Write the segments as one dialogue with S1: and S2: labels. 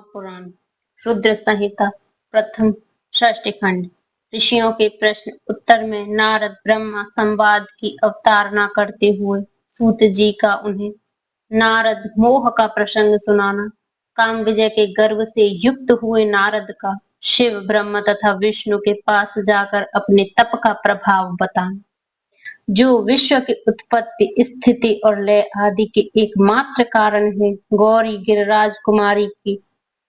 S1: महापुराण रुद्र संहिता प्रथम षष्ठी खंड। ऋषियों के प्रश्न उत्तर में नारद ब्रह्मा संवाद की अवतारणा करते हुए सूत जी का उन्हें नारद मोह का प्रसंग सुनाना। काम विजय के गर्व से युक्त हुए नारद का शिव ब्रह्म तथा विष्णु के पास जाकर अपने तप का प्रभाव बताना, जो विश्व की उत्पत्ति, स्थिति और लय आदि के एकमात्र कारण है। गौरी गिरिराज कुमारी की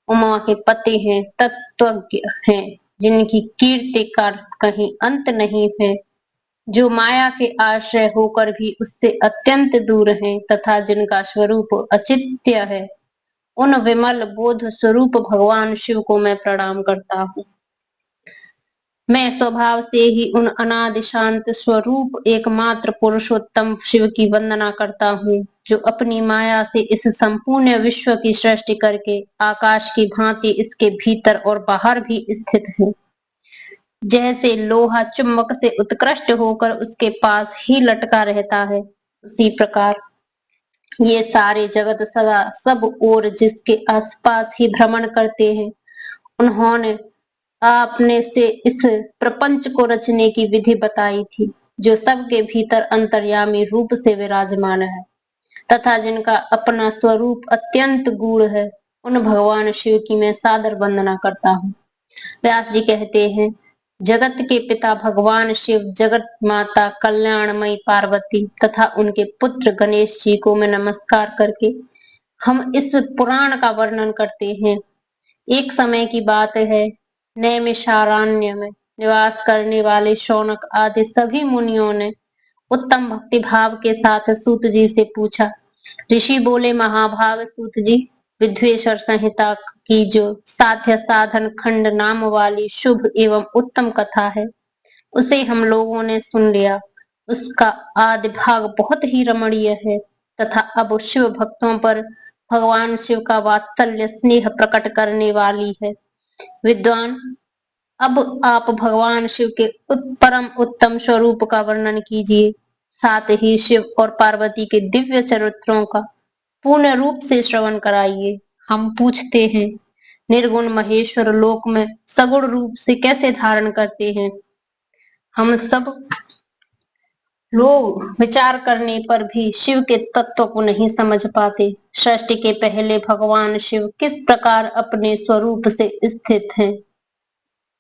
S1: उमा के पति हैं, तत्वज्ञ हैं, जिनकी कीर्ति का कहीं अंत नहीं है, जो माया के आश्रय होकर भी उससे अत्यंत दूर हैं तथा जिनका स्वरूप अचिंत्य है। उन विमल बोध स्वरूप भगवान शिव को मैं प्रणाम करता हूँ। मैं स्वभाव से ही उन अनादि शांत स्वरूप एकमात्र पुरुषोत्तम शिव की वंदना करता हूँ, जो अपनी माया से इस संपूर्ण विश्व की सृष्टि करके आकाश की भांति इसके भीतर और बाहर भी स्थित है। जैसे लोहा चुंबक से उत्कृष्ट होकर उसके पास ही लटका रहता है, उसी प्रकार ये सारे जगत सदा सब ओर जिसके आसपास ही भ्रमण करते हैं। उन्होंने आपने से इस प्रपंच को रचने की विधि बताई थी, जो सबके भीतर अंतर्यामी रूप से विराजमान है तथा जिनका अपना स्वरूप अत्यंत गूढ़ है। उन भगवान शिव की मैं सादर वंदना करता हूँ। व्यास जी कहते हैं, जगत के पिता भगवान शिव, जगत माता कल्याणमयी पार्वती तथा उनके पुत्र गणेश जी को मैं नमस्कार करके हम इस पुराण का वर्णन करते हैं। एक समय की बात है, नैमिषारण्य में निवास करने वाले शौनक आदि सभी मुनियों ने उत्तम भक्ति भाव के साथ सूत जी से पूछा। ऋषि बोले, महाभाग सूत जी, विद्वेश्वर संहिता की जो साध्य साधन खंड नाम वाली शुभ एवं उत्तम कथा है, उसे हम लोगों ने सुन लिया। उसका आदि भाग बहुत ही रमणीय है तथा अब शिव भक्तों पर भगवान शिव का वात्सल्य स्नेह प्रकट करने वाली है। विद्वान, अब आप भगवान शिव के परम उत्तम स्वरूप का वर्णन कीजिए, साथ ही शिव और पार्वती के दिव्य चरित्रों का पूर्ण रूप से श्रवण कराइए। हम पूछते हैं, निर्गुण महेश्वर लोक में सगुण रूप से कैसे धारण करते हैं? हम सब लोग विचार करने पर भी शिव के तत्व को नहीं समझ पाते। सृष्टि के पहले भगवान शिव किस प्रकार अपने स्वरूप से स्थित हैं,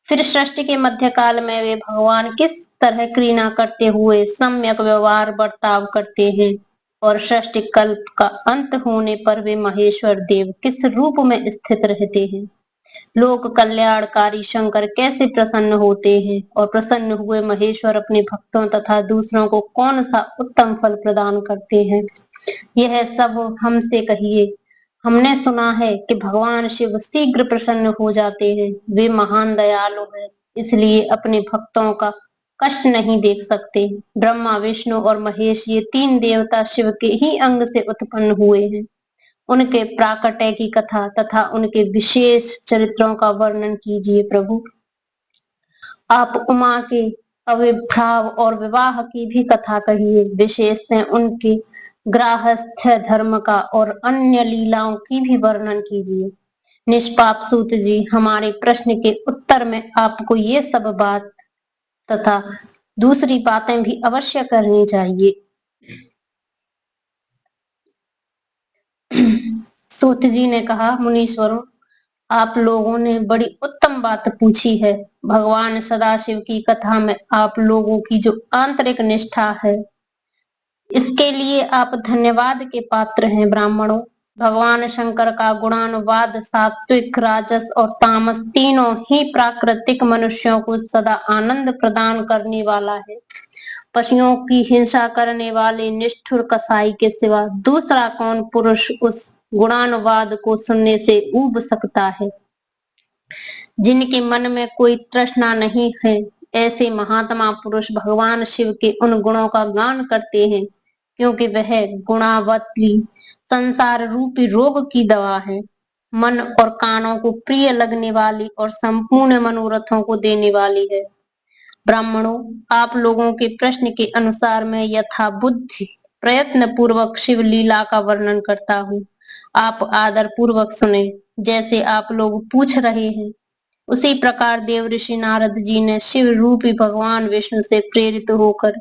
S1: फिर सृष्टि के मध्य काल में वे भगवान किस तरह क्रीड़ा करते हुए सम्यक व्यवहार बर्ताव करते हैं, और सृष्टि कल्प का अंत होने पर वे महेश्वर देव किस रूप में स्थित रहते हैं। लोक कल्याणकारी शंकर कैसे प्रसन्न होते हैं, और प्रसन्न हुए महेश्वर अपने भक्तों तथा दूसरों को कौन सा उत्तम फल प्रदान करते हैं, यह सब हमसे कहिए। हमने सुना है कि भगवान शिव शीघ्र प्रसन्न हो जाते हैं। वे महान दयालु हैं, इसलिए अपने भक्तों का कष्ट नहीं देख सकते। ब्रह्मा, विष्णु और महेश ये तीन देवता शिव के ही अंग से उत्पन्न हुए हैं। उनके प्राकट्य की कथा तथा उनके विशेष चरित्रों का वर्णन कीजिए प्रभु। आप उमा के आविर्भाव और विवाह की भी कथा कहिए, विशेषतः उनके गृहस्थ धर्म का और अन्य लीलाओं की भी वर्णन कीजिए। निष्पाप सूत जी, हमारे प्रश्न के उत्तर में आपको ये सब बात तथा दूसरी बातें भी अवश्य करनी चाहिए। सूत जी ने कहा, मुनीश्वरों, आप लोगों ने बड़ी उत्तम बात पूछी है। भगवान सदाशिव की कथा में आप लोगों की जो आंतरिक निष्ठा है, इसके लिए आप धन्यवाद के पात्र हैं। ब्राह्मणों, भगवान शंकर का गुणानुवाद सात्विक, राजस और तामस तीनों ही प्राकृतिक मनुष्यों को सदा आनंद प्रदान करने वाला है। पशुओं की हिंसा करने वाले निष्ठुर कसाई के सिवा दूसरा कौन पुरुष उस गुणानुवाद को सुनने से ऊब सकता है? जिनके मन में कोई तृष्णा नहीं है, ऐसे महात्मा पुरुष भगवान शिव के उन गुणों का गान करते हैं, क्योंकि वह गुणावली संसार रूपी रोग की दवा है, मन और कानों को प्रिय लगने वाली और संपूर्ण मनोरथों को देने वाली है। ब्राह्मणों, आप लोगों के प्रश्न के अनुसार मैं यथा बुद्धि प्रयत्न पूर्वक शिव लीला का वर्णन करता हूँ। आप आदर पूर्वक सुने। जैसे आप लोग पूछ रहे हैं। उसी प्रकार देव ऋषि नारद जी ने शिव रूपी भगवान विष्णु से प्रेरित होकर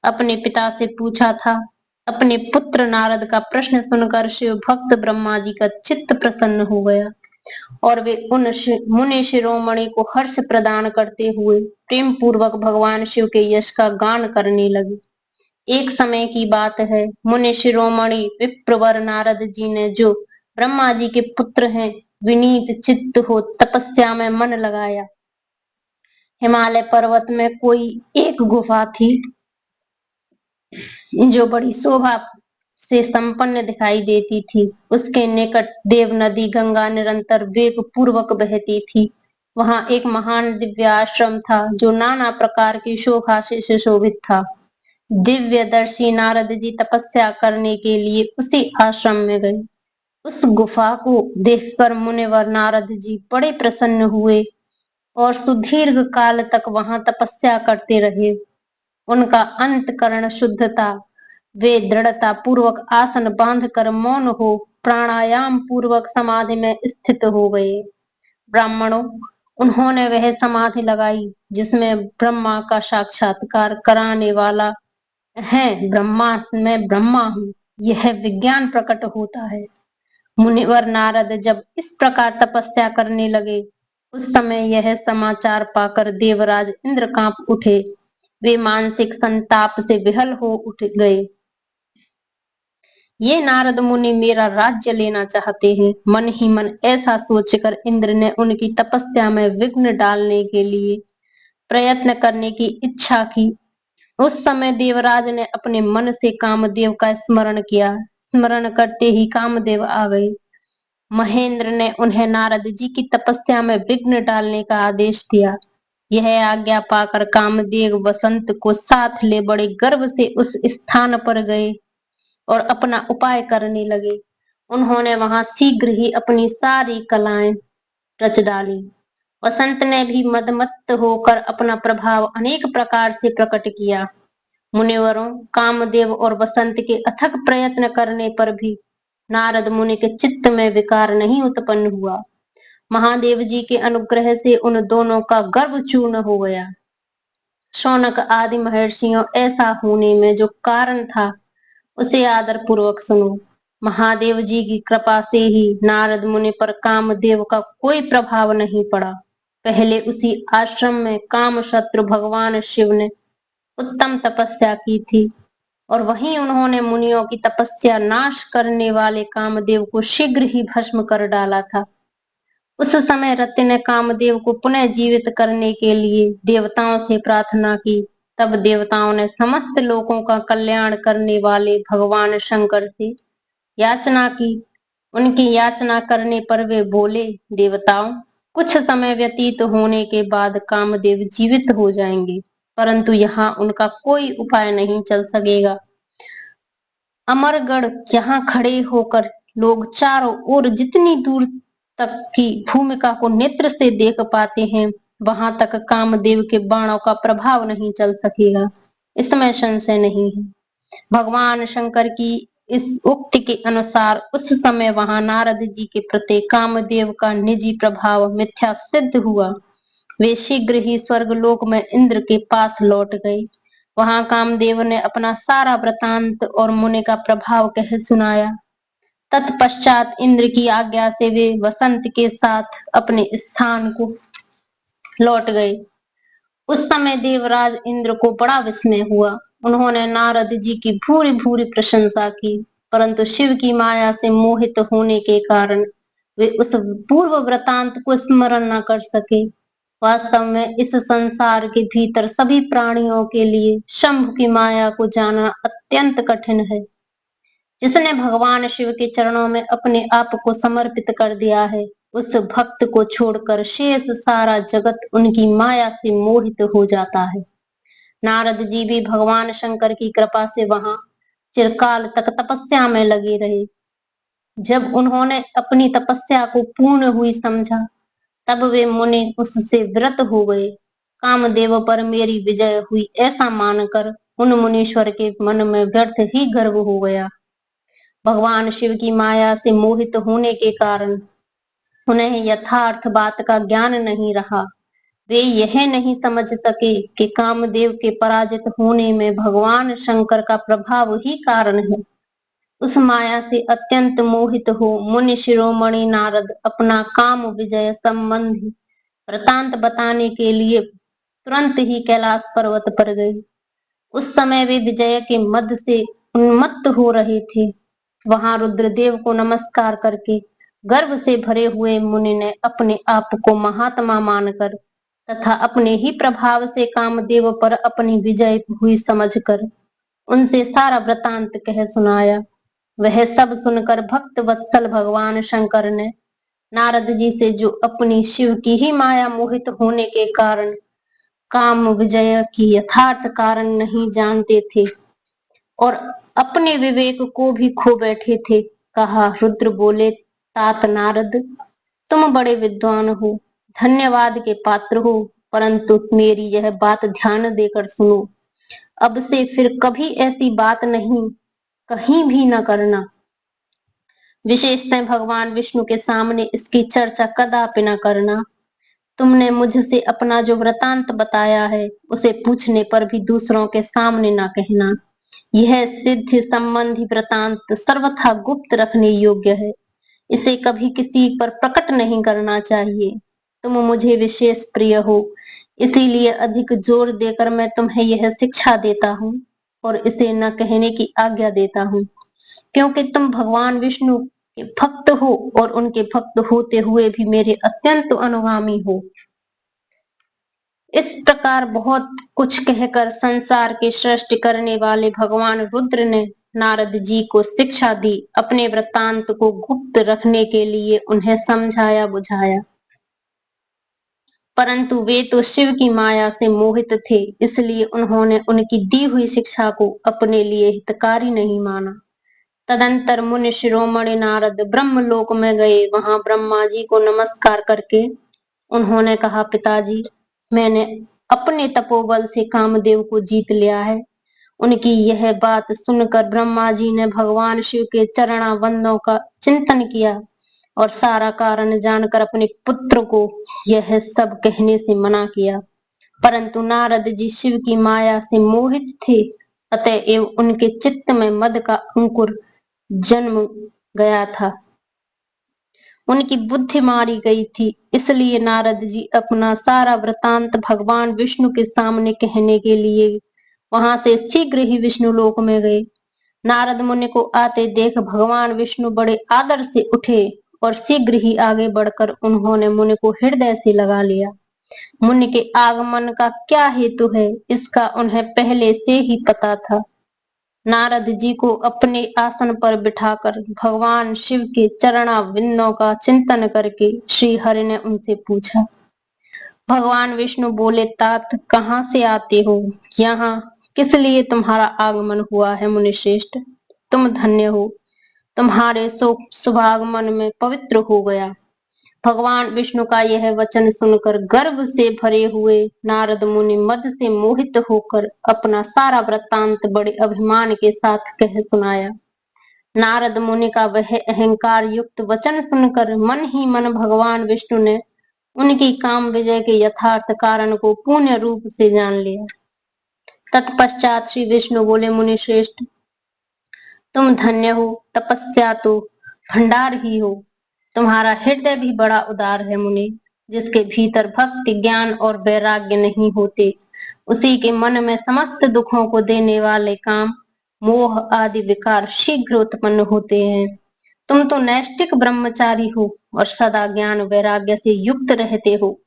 S1: अपने पिता से पूछा था। अपने पुत्र नारद का प्रश्न सुनकर शिव भक्त ब्रह्मा जी का चित्त प्रसन्न हो गया और वे उन मुनि शिरोमणि को हर्ष प्रदान करते हुए प्रेम पूर्वक भगवान शिव के यश का गान करने लगे। एक समय की बात है, मुनि शिरोमणि विप्रवर नारद जी ने, जो ब्रह्मा जी के पुत्र हैं, विनीत चित्त हो तपस्या में मन लगाया। हिमालय पर्वत में कोई एक गुफा थी जो बड़ी शोभा से संपन्न दिखाई देती थी। उसके निकट देव नदी गंगा निरंतर वेग पूर्वक बहती थी। वहां एक महान दिव्य आश्रम था जो नाना प्रकार की शोभा से सुशोभित था। दिव्यदर्शी नारद जी तपस्या करने के लिए उसी आश्रम में गए। उस गुफा को देखकर मुनिवर नारद जी बड़े प्रसन्न हुए और सुदीर्घ काल तक वहां तपस्या करते रहे। उनका अंतकरण शुद्ध था। वे दृढ़ता पूर्वक आसन बांधकर मौन हो प्राणायाम पूर्वक समाधि में स्थित हो गए। ब्राह्मणों, उन्होंने वह समाधि लगाई जिसमें ब्रह्मा का साक्षात्कार कराने वाला है। ब्रह्मा मैं ब्रह्मा हूँ, यह विज्ञान प्रकट होता है। मुनिवर नारद जब इस प्रकार तपस्या करने लगे, उस समय यह समाचार पाकर देवराज इंद्र कांप उठे। वे मानसिक संताप से विहल हो उठ गए। ये नारद मुनि मेरा राज्य लेना चाहते हैं। मन ही मन ऐसा सोचकर इंद्र ने उनकी तपस्या में विघ्न डालने के लिए प्रयत्न करने की इच्छा की। उस समय देवराज ने अपने मन से कामदेव का स्मरण किया। स्मरण करते ही कामदेव आ गए। महेंद्र ने उन्हें नारद जी की तपस्या में विघ्न डालने का आदेश दिया। यह आज्ञा पाकर कामदेव वसंत को साथ ले बड़े गर्व से उस स्थान पर गए और अपना उपाय करने लगे। उन्होंने वहां शीघ्र ही अपनी सारी कलाएं रच डाली। वसंत ने भी मदमत्त होकर अपना प्रभाव अनेक प्रकार से प्रकट किया। मुनिवरों, कामदेव और वसंत के अथक प्रयत्न करने पर भी नारद मुनि के चित्त में विकार नहीं उत्पन्न हुआ। महादेव जी के अनुग्रह से उन दोनों का गर्व चूर्ण हो गया। शौनक आदि महर्षियों, ऐसा होने में जो कारण था उसे आदर पूर्वक सुनो। महादेव जी की कृपा से ही नारद मुनि पर कामदेव का कोई प्रभाव नहीं पड़ा। पहले उसी आश्रम में काम शत्रु भगवान शिव ने उत्तम तपस्या की थी और वहीं उन्होंने मुनियों की तपस्या नाश करने वाले कामदेव को शीघ्र ही भस्म कर डाला था। उस समय रति ने कामदेव को पुनः जीवित करने के लिए देवताओं से प्रार्थना की। तब देवताओं ने समस्त लोगों का कल्याण करने वाले भगवान शंकर से याचना की। उनकी याचना करने पर वे बोले, देवताओं, कुछ समय व्यतीत होने के बाद कामदेव जीवित हो जाएंगे, परंतु यहाँ उनका कोई उपाय नहीं चल सकेगा। अमरगढ़ यहाँ खड़े होकर लोग चारों ओर जितनी दूर तक की भूमिका को नेत्र से देख पाते हैं, वहां तक कामदेव के बाणों का प्रभाव नहीं चल सकेगा, इसमें संशय नहीं है। भगवान शंकर की इस उक्ति के अनुसार उस समय वहां नारद जी के प्रति कामदेव का निजी प्रभाव मिथ्या सिद्ध हुआ। वे शीघ्र ही स्वर्गलोक में इंद्र के पास लौट गए। वहां कामदेव ने अपना सारा वृतांत और मुनि का प्रभाव कह सुनाया। तत्पश्चात इंद्र की आज्ञा से वे वसंत के साथ अपने स्थान को लौट गए। उस समय देवराज इंद्र को बड़ा विस्मय हुआ। उन्होंने नारद जी की भूरी भूरी प्रशंसा की, परंतु शिव की माया से मोहित होने के कारण वे उस पूर्व वृतांत को स्मरण न कर सके। वास्तव में इस संसार के भीतर सभी प्राणियों के लिए शंभु की माया को जानना अत्यंत कठिन है। जिसने भगवान शिव के चरणों में अपने आप को समर्पित कर दिया है, उस भक्त को छोड़कर शेष सारा जगत उनकी माया से मोहित हो जाता है। नारद जी भी भगवान शंकर की कृपा से वहां चिरकाल तक तपस्या में लगे रहे। जब उन्होंने अपनी तपस्या को पूर्ण हुई समझा, तब वे मुनि उससे विरत हो गए। कामदेव पर मेरी विजय हुई ऐसा मानकर उन मुनीश्वर के मन में व्यर्थ ही गर्व हो गया। भगवान शिव की माया से मोहित होने के कारण उन्हें यथार्थ बात का ज्ञान नहीं रहा। वे यह नहीं समझ सके कि कामदेव के पराजित होने में भगवान शंकर का प्रभाव ही कारण है। उस माया से अत्यंत मोहित हो मुनि शिरोमणि नारद अपना काम विजय संबंधी वृतांत बताने के लिए तुरंत ही कैलाश पर्वत पर गए। उस समय वे विजय के मद से उन्मत्त हो रहे थे। वहां रुद्रदेव को नमस्कार करके गर्व से भरे हुए मुनि ने अपने आप को महात्मा मानकर तथा अपने ही प्रभाव से कामदेव पर अपनी विजय हुई समझकर उनसे सारा वृतांत कह सुनाया। वह सब सुनकर भक्त वत्सल भगवान शंकर ने नारद जी से, जो अपनी शिव की ही माया मोहित होने के कारण काम विजय की यथार्थ कारण नहीं जानते थे और अपने विवेक को भी खो बैठे थे, कहा। रुद्र बोले, तात नारद, तुम बड़े विद्वान हो, धन्यवाद के पात्र हो, परंतु मेरी यह बात ध्यान देकर सुनो। अब से फिर कभी ऐसी बात नहीं, कहीं भी न करना। विशेषतः भगवान विष्णु के सामने इसकी चर्चा कदापि न करना। तुमने मुझसे अपना जो वृतांत बताया है उसे पूछने पर भी दूसरों के सामने न कहना। यह सिद्ध संबंधी वृतांत सर्वथा गुप्त रखने योग्य है। इसे कभी किसी पर प्रकट नहीं करना चाहिए। तुम मुझे विशेष प्रिय हो, इसीलिए अधिक जोर देकर मैं तुम्हें यह शिक्षा देता हूँ और इसे न कहने की आज्ञा देता हूँ, क्योंकि तुम भगवान विष्णु के भक्त हो और उनके भक्त होते हुए भी मेरे अत्यंत अनुगामी हो। इस प्रकार बहुत कुछ कहकर संसार की सृष्टि करने वाले भगवान रुद्र ने नारद जी को शिक्षा दी। अपने वृत्तांत को गुप्त रखने के लिए उन्हें समझाया बुझाया, परंतु वे तो शिव की माया से मोहित थे, इसलिए उन्होंने उनकी दी हुई शिक्षा को अपने लिए हितकारी नहीं माना। तदंतर मुनि शिरोमणि नारद ब्रह्मलोक में गए। वहां ब्रह्मा जी को नमस्कार करके उन्होंने कहा, पिताजी, मैंने अपने तपोबल से कामदेव को जीत लिया है। उनकी यह बात सुनकर ब्रह्मा जी ने भगवान शिव के चरणावंदों का चिंतन किया और सारा कारण जानकर अपने पुत्र को यह सब कहने से मना किया, परंतु नारद जी शिव की माया से मोहित थे, अतएव उनके चित्त में मद का अंकुर जन्म गया था, उनकी बुद्धि मारी गई थी। इसलिए नारद जी अपना सारा वृतांत भगवान विष्णु के सामने कहने के लिए वहां से शीघ्र ही विष्णु लोक में गए। नारद मुनि को आते देख भगवान विष्णु बड़े आदर से उठे और शीघ्र ही आगे बढ़कर उन्होंने मुनि को हृदय से लगा लिया। मुनि के आगमन का क्या हेतु है, इसका उन्हें पहले से ही पता था। नारद जी को अपने आसन पर बिठाकर भगवान शिव के चरणाविंदों का चिंतन करके श्री हरि ने उनसे पूछा। भगवान विष्णु बोले, तात, कहाँ से आते हो? यहाँ किस लिए तुम्हारा आगमन हुआ है? मुनिश्रेष्ठ, तुम धन्य हो, तुम्हारे शुभागमन में पवित्र हो गया। भगवान विष्णु का यह वचन सुनकर गर्व से भरे हुए नारद मुनि मद से मोहित होकर अपना सारा वृत्तांत बड़े अभिमान के साथ कह सुनाया। नारद मुनि का वह अहंकार युक्त वचन सुनकर मन ही मन भगवान विष्णु ने उनकी काम विजय के यथार्थ कारण को पूर्ण रूप से जान लिया। तत्पश्चात श्री विष्णु बोले, मुनि श्रेष्ठ, तुम धन्य हो, तपस्या तो भंडार ही हो। तुम्हारा हृदय भी बड़ा उदार है मुनि। जिसके भीतर भक्ति, ज्ञान और वैराग्य नहीं होते, उसी के मन में समस्त दुखों को देने वाले काम, मोह आदि विकार शीघ्र उत्पन्न होते हैं। तुम तो नैष्ठिक ब्रह्मचारी हो और सदा ज्ञान वैराग्य से युक्त रहते हो,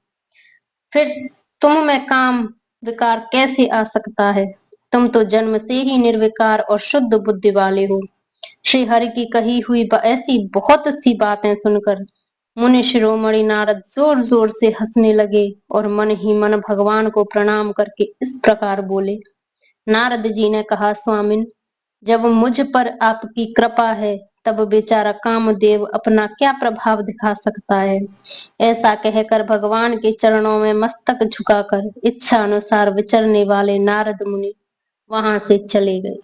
S1: फिर तुम में काम विकार कैसे आ सकता है? तुम तो जन्म से ही निर्विकार और शुद्ध बुद्धि वाले हो। श्री हरि की कही हुई ऐसी बहुत सी बातें सुनकर मुनि शिरोमणि नारद जोर जोर से हंसने लगे और मन ही मन भगवान को प्रणाम करके इस प्रकार बोले। नारद जी ने कहा, स्वामिन, जब मुझ पर आपकी कृपा है तब बेचारा कामदेव अपना क्या प्रभाव दिखा सकता है? ऐसा कहकर भगवान के चरणों में मस्तक झुकाकर इच्छा अनुसार विचरने वाले नारद मुनि वहां से चले गए।